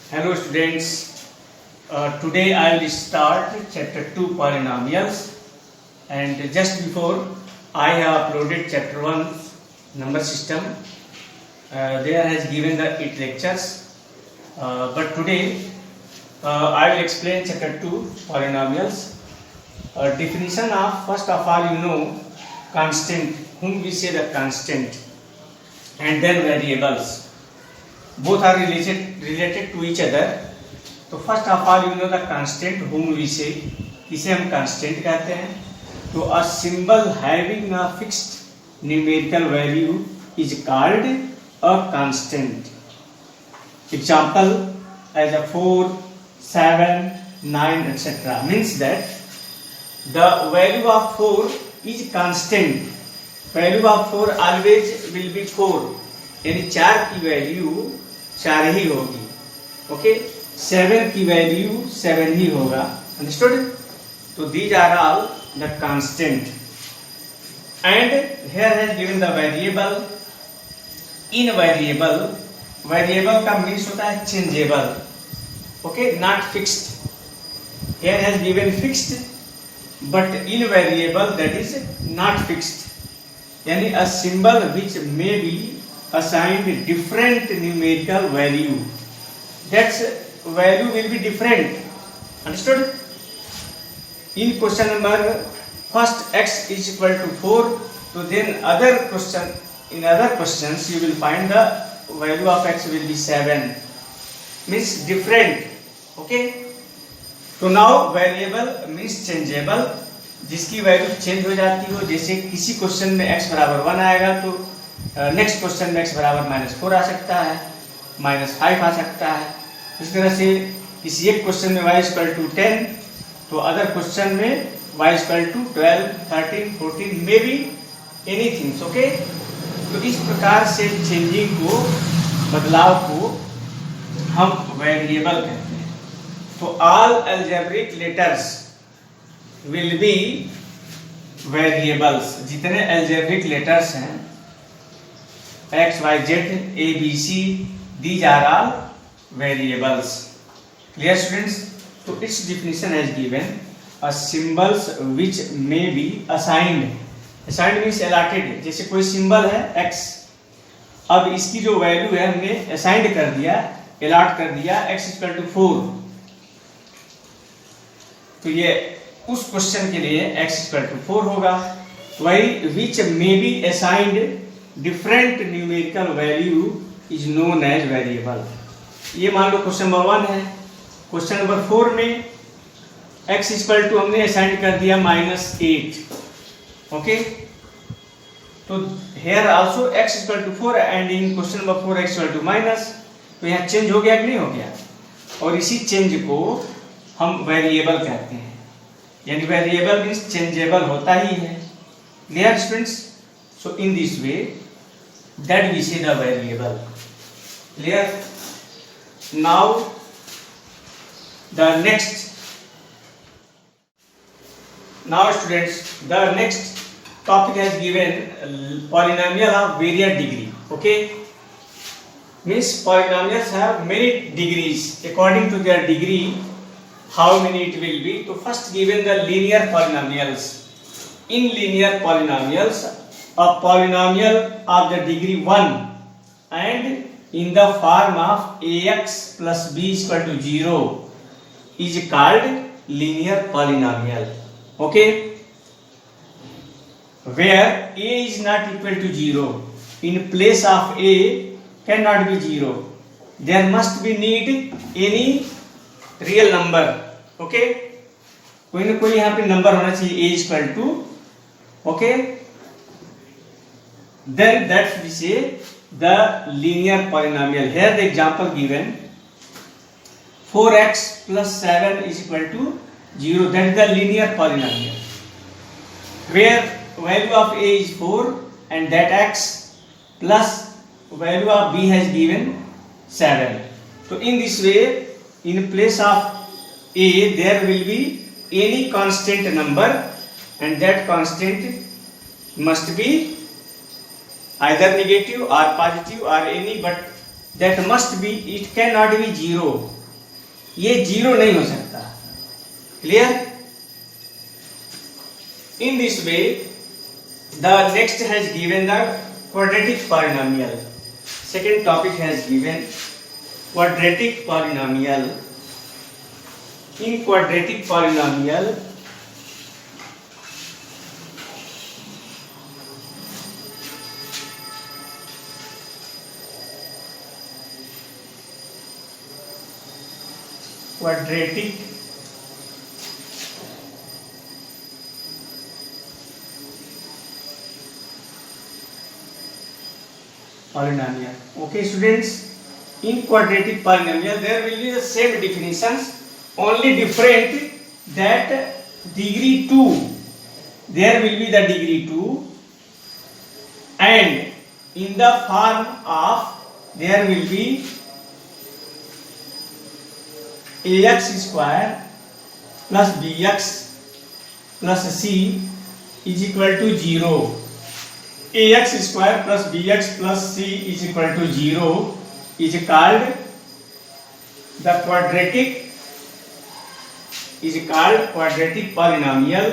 Hello students, today I will start chapter 2 polynomials, and just before I have uploaded chapter 1 number system. There has given the 8 lectures, but today I will explain chapter 2 polynomials. Definition of, first of all, constant, whom we say the constant, and then variables. Both are related to each other. तो first of all the constant whom we say, इसे हम constant कहते हैं. तो a symbol having a fixed numerical value is called a constant. Example as a 4, 7, 9 etc. means that the value of 4 is constant. Value of 4 always will be 4. यानी 4 की value 4 ही होगी. Okay, 7 की value 7 ही होगा. Understood? तो these are all the constant. And here has given the variable. इन variable का means होता है changeable. Okay, not fixed. Here has given fixed, but in variable that is not fixed. यानी a symbol which may be assigned different numerical value, that value will be different. Understood? In question number first, x is equal to 4, so then in other questions you will find the value of x will be 7, means different. Okay, so now variable means changeable, जिसकी value change हो जाती हो. जैसे किसी question में x बराबर 1 आएगा तो नेक्स्ट क्वेश्चन में x बराबर -4 आ सकता है, -5 आ सकता है. इस तरह से किसी एक क्वेश्चन में y इक्वल टू 10, तो अदर क्वेश्चन में y equal to 12, 13, 14 may be anything. Okay, तो इस प्रकार से चेंजिंग को, बदलाव को हम वेरिएबल कहते हैं. तो all algebraic letters will be variables. जितने अलजेब्रिक लेटर्स हैं x, y, z, a, b, c, these are all variables. Clear students? So its definition has given a symbols which may be assigned. Assigned means allotted. जैसे कोई symbol है x, अब इसकी जो value है हमने assigned कर दिया, अलॉट कर दिया, x इक्वल टू 4. तो ये उस क्वेश्चन के लिए x इक्वल टू 4 होगा. वही which may be assigned different numerical value is known as variable. ये मान लो क्वेश्चन नंबर 1 है. क्वेश्चन नंबर 4 में x इक्वल टू हमने असाइन कर दिया -8. ओके, तो here also x equal to 4 and in question number 4 x equal to minus. तो यहाँ चेंज हो गया कि नहीं हो गया? और इसी चेंज को हम वेरिएबल कहते हैं. यानी वेरिएबल मीन्स चेंजेबल होता ही है. Clear students? So in this way that we say the variable. Clear? Now the next. Now students, the next topic has given polynomial of various degree. Okay, means polynomials have many degrees. According to their degree, how many it will be. So first given the linear polynomials. In linear polynomials, a polynomial of the degree 1 and in the form of ax plus b is equal to 0 is called linear polynomial. Okay, where a is not equal to 0, in place of a cannot be 0, there must be need any real number. Okay, कोई ना कोई यहाँ पे number होना चाहिए a is equal to. Okay, then that we say the linear polynomial. Here the example given, 4x plus 7 is equal to 0. That is the linear polynomial, where value of a is 4 and that x plus value of b has given 7. So in this way, in place of a there will be any constant number, and that constant must be either negative or positive or any, but that must be, it cannot be 0. ये 0 नहीं हो सकता। Clear? In this way the next has given the quadratic polynomial. Second topic has given quadratic polynomial. In quadratic polynomial, polynomial. Okay, students. In quadratic polynomial there will be the same definitions, only different that degree 2, there will be the degree 2, and in the form of there will be ax square plus bx plus c is equal to 0. Ax square plus bx plus c is equal to 0 is called the quadratic polynomial.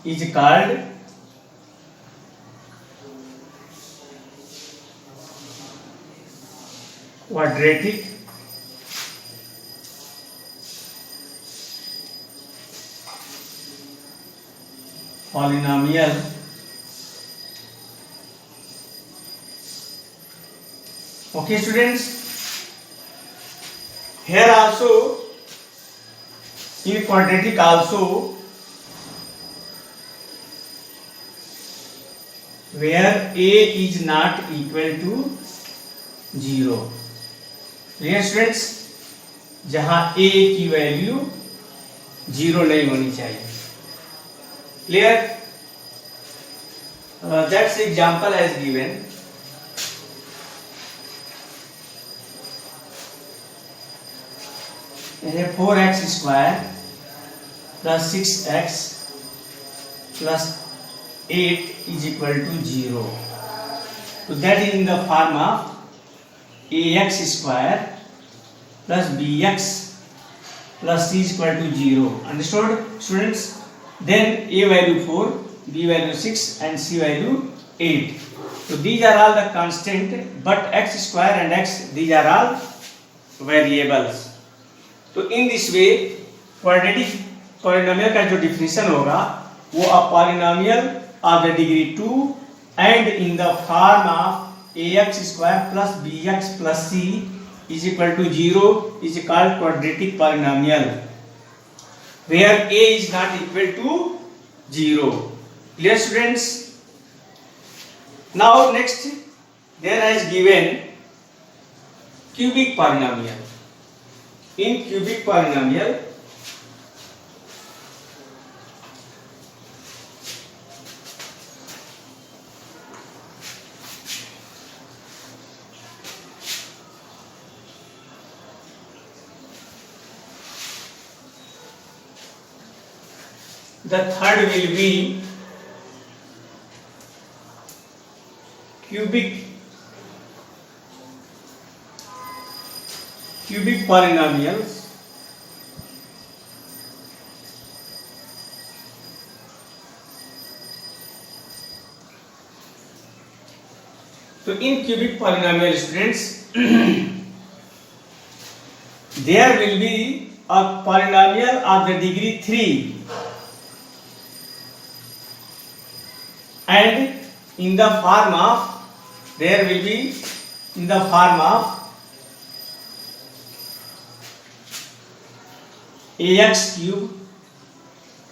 Is called quadratic polynomial. Okay, students, here also in quadratic also where a is not equal to 0. Clear, students? जहां a की value 0 नहीं होनी चाहिए. Clear? That's example as given. है 4x square plus 6x plus 8 is equal to 0. So that is in the form of ax square plus bx plus c is equal to 0. Understood, students? Then a value 4, b value 6 and c value 8. So these are all the constant, but x square and x, these are all variables. So in this way quadratic polynomial का जो definition होगा वो a polynomial of the degree 2 and in the form of ax square plus bx plus c is equal to 0 is called quadratic polynomial, where a is not equal to 0. Clear, students? Now next there is given cubic polynomial. In cubic polynomial the third will be cubic polynomials. So in cubic polynomial, students, there will be a polynomial of the degree 3 and in the form of, there will be in the form of ax cube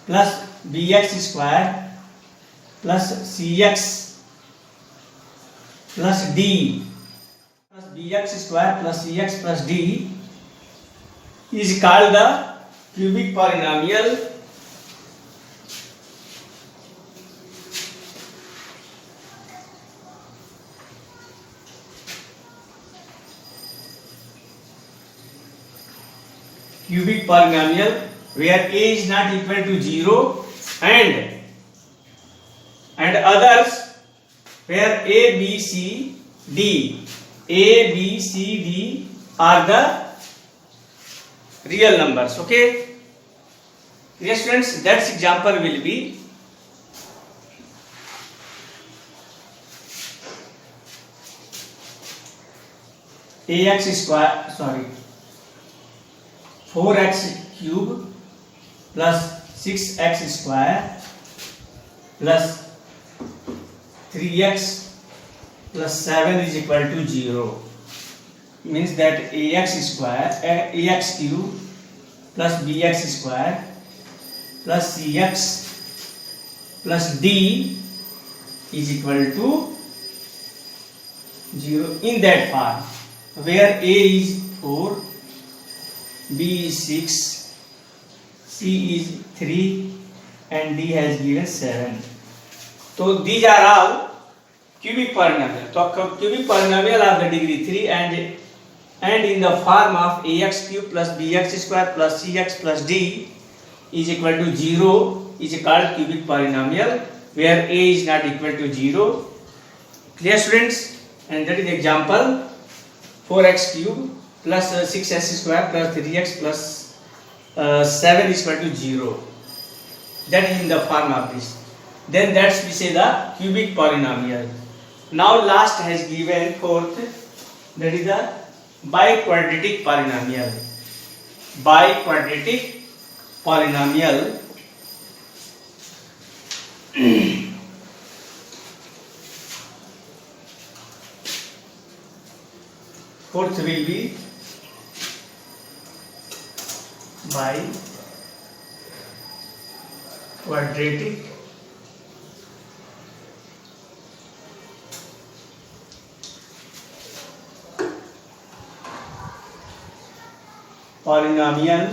plus bx square plus cx plus d plus bx square plus cx plus d is called the cubic polynomial. Cubic polynomial where a is not equal to 0 and and others where A, B, C, D. A, B, C, D are the real numbers. Okay. Yes, students, that example will be ax square, 4x cube plus 6x square plus 3x plus 7 is equal to 0. Means that ax cube plus bx square plus cx plus d is equal to 0 in that form, where a is 4, b is 6, c is 3 and d has given 7. So these are all cubic polynomial. So cubic polynomial of the degree 3 and in the form of ax cube plus bx square plus cx plus d is equal to 0 is called cubic polynomial, where a is not equal to 0. Clear, students? And that is example 4x cube plus 6x square plus 3x plus 7 is equal to 0. That is in the form of this. Then that's we say the cubic polynomial. Now last has given fourth, that is the biquadratic polynomial. Biquadratic polynomial fourth will be biquadratic polynomial